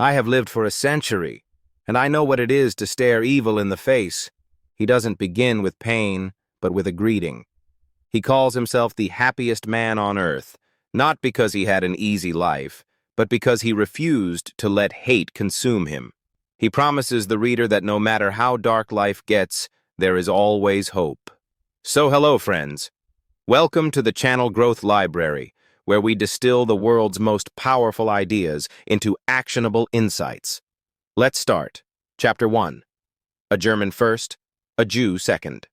I have lived for a century, and I know what it is to stare evil in the face. He doesn't begin with pain, but with a greeting. He calls himself the happiest man on earth, not because he had an easy life, but because he refused to let hate consume him. He promises the reader that no matter how dark life gets, there is always hope. So hello, friends. Welcome to the Channel Growth Library, where we distill the world's most powerful ideas into actionable insights. Let's start. Chapter 1. A German first, a Jew second.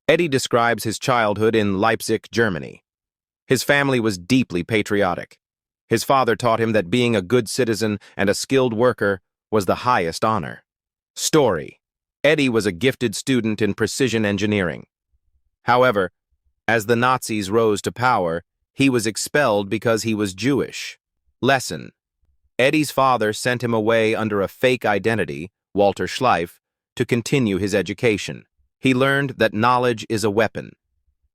Eddie describes his childhood in Leipzig, Germany. His family was deeply patriotic. His father taught him that being a good citizen and a skilled worker was the highest honor. Story. Eddie was a gifted student in precision engineering. However, as the Nazis rose to power, he was expelled because he was Jewish. Lesson. Eddie's father sent him away under a fake identity, Walter Schleif, to continue his education. He learned that knowledge is a weapon.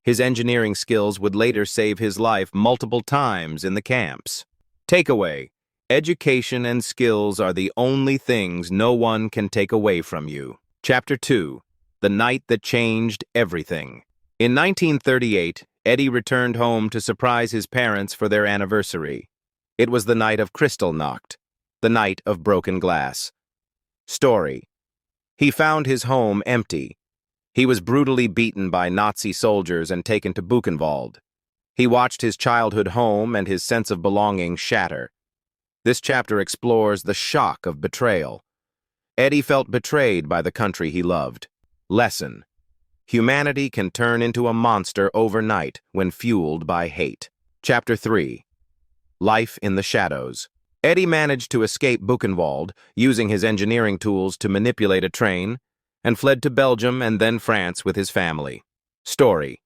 His engineering skills would later save his life multiple times in the camps. Takeaway. Education and skills are the only things no one can take away from you. Chapter 2. The Night That Changed Everything. In 1938, Eddie returned home to surprise his parents for their anniversary. It was the night of Kristallnacht, the night of broken glass. Story. He found his home empty. He was brutally beaten by Nazi soldiers and taken to Buchenwald. He watched his childhood home and his sense of belonging shatter. This chapter explores the shock of betrayal. Eddie felt betrayed by the country he loved. Lesson. Humanity can turn into a monster overnight when fueled by hate. Chapter 3. Life in the Shadows. Eddie managed to escape Buchenwald, using his engineering tools to manipulate a train, and fled to Belgium and then France with his family. Story.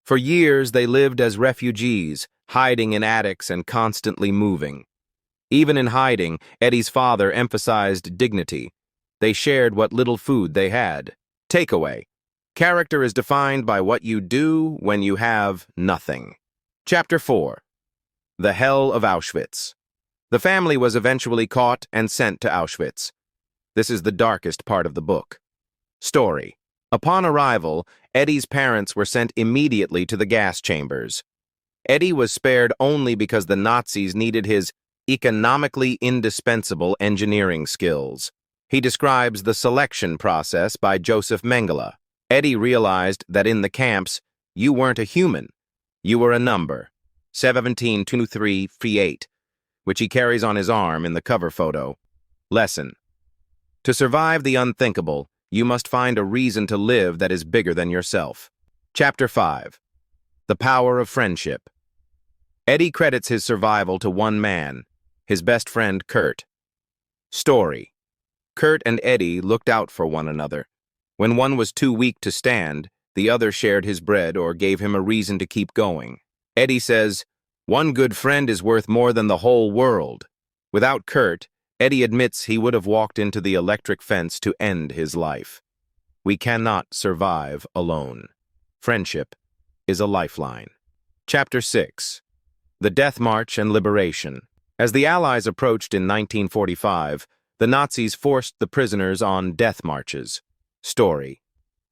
For years they lived as refugees, hiding in attics and constantly moving. Even in hiding, Eddie's father emphasized dignity. They shared what little food they had. Takeaway. Character is defined by what you do when you have nothing. Chapter 4. The Hell of Auschwitz. The family was eventually caught and sent to Auschwitz. This is the darkest part of the book. Story. Upon arrival, Eddie's parents were sent immediately to the gas chambers. Eddie was spared only because the Nazis needed his economically indispensable engineering skills. He describes the selection process by Joseph Mengele. Eddie realized that in the camps, you weren't a human. You were a number, 172338, which he carries on his arm in the cover photo. Lesson. To survive the unthinkable, you must find a reason to live that is bigger than yourself. Chapter 5. The Power of Friendship. Eddie credits his survival to one man, his best friend Kurt. Story. Kurt and Eddie looked out for one another. When one was too weak to stand, the other shared his bread or gave him a reason to keep going. Eddie says, "One good friend is worth more than the whole world." Without Kurt, Eddie admits he would have walked into the electric fence to end his life. We cannot survive alone. Friendship is a lifeline. Chapter 6. The Death March and Liberation. As the Allies approached in 1945, the Nazis forced the prisoners on death marches. Story.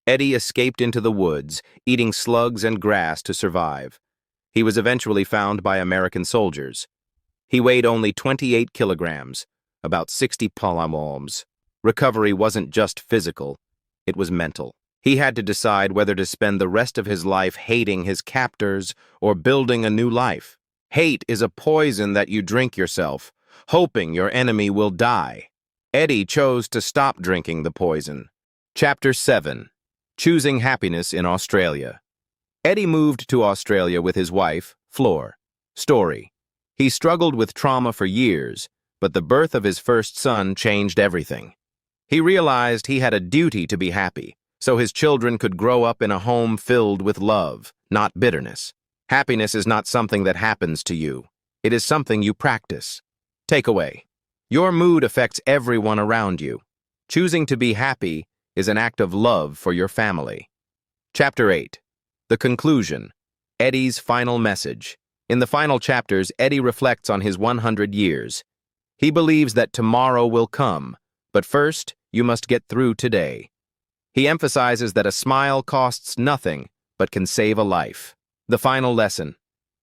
Eddie escaped into the woods, eating slugs and grass to survive. He was eventually found by American soldiers. He weighed only 28 kilograms, about 60 kilograms. Recovery wasn't just physical, it was mental. He had to decide whether to spend the rest of his life hating his captors or building a new life. Hate is a poison that you drink yourself, hoping your enemy will die. Eddie chose to stop drinking the poison. Chapter 7. Choosing Happiness in Australia. Eddie moved to Australia with his wife, Flor. Story. He struggled with trauma for years, but the birth of his first son changed everything. He realized he had a duty to be happy, so his children could grow up in a home filled with love, not bitterness. Happiness is not something that happens to you. It is something you practice. Takeaway. Your mood affects everyone around you. Choosing to be happy is an act of love for your family. Chapter 8. The Conclusion. Eddie's Final Message. In the final chapters, Eddie reflects on his 100 years. He believes that tomorrow will come, but first, you must get through today. He emphasizes that a smile costs nothing, but can save a life. The final lesson: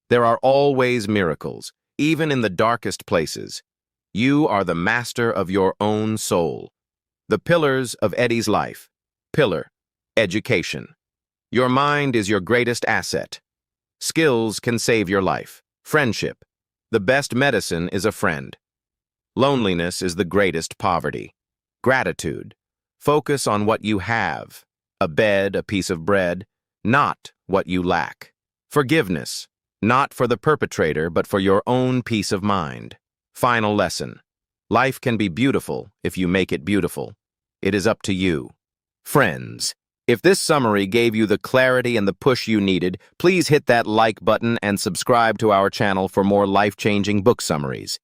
there are always miracles, even in the darkest places. You are the master of your own soul. The pillars of Eddie's life. Pillar: education. Your mind is your greatest asset. Skills can save your life. Friendship: the best medicine is a friend. Loneliness is the greatest poverty. Gratitude: focus on what you have, a bed, a piece of bread, not what you lack. Forgiveness: not for the perpetrator, but for your own peace of mind. Final lesson: life can be beautiful if you make it beautiful. It is up to you. Friends, if this summary gave you the clarity and the push you needed, please hit that like button and subscribe to our channel for more life-changing book summaries.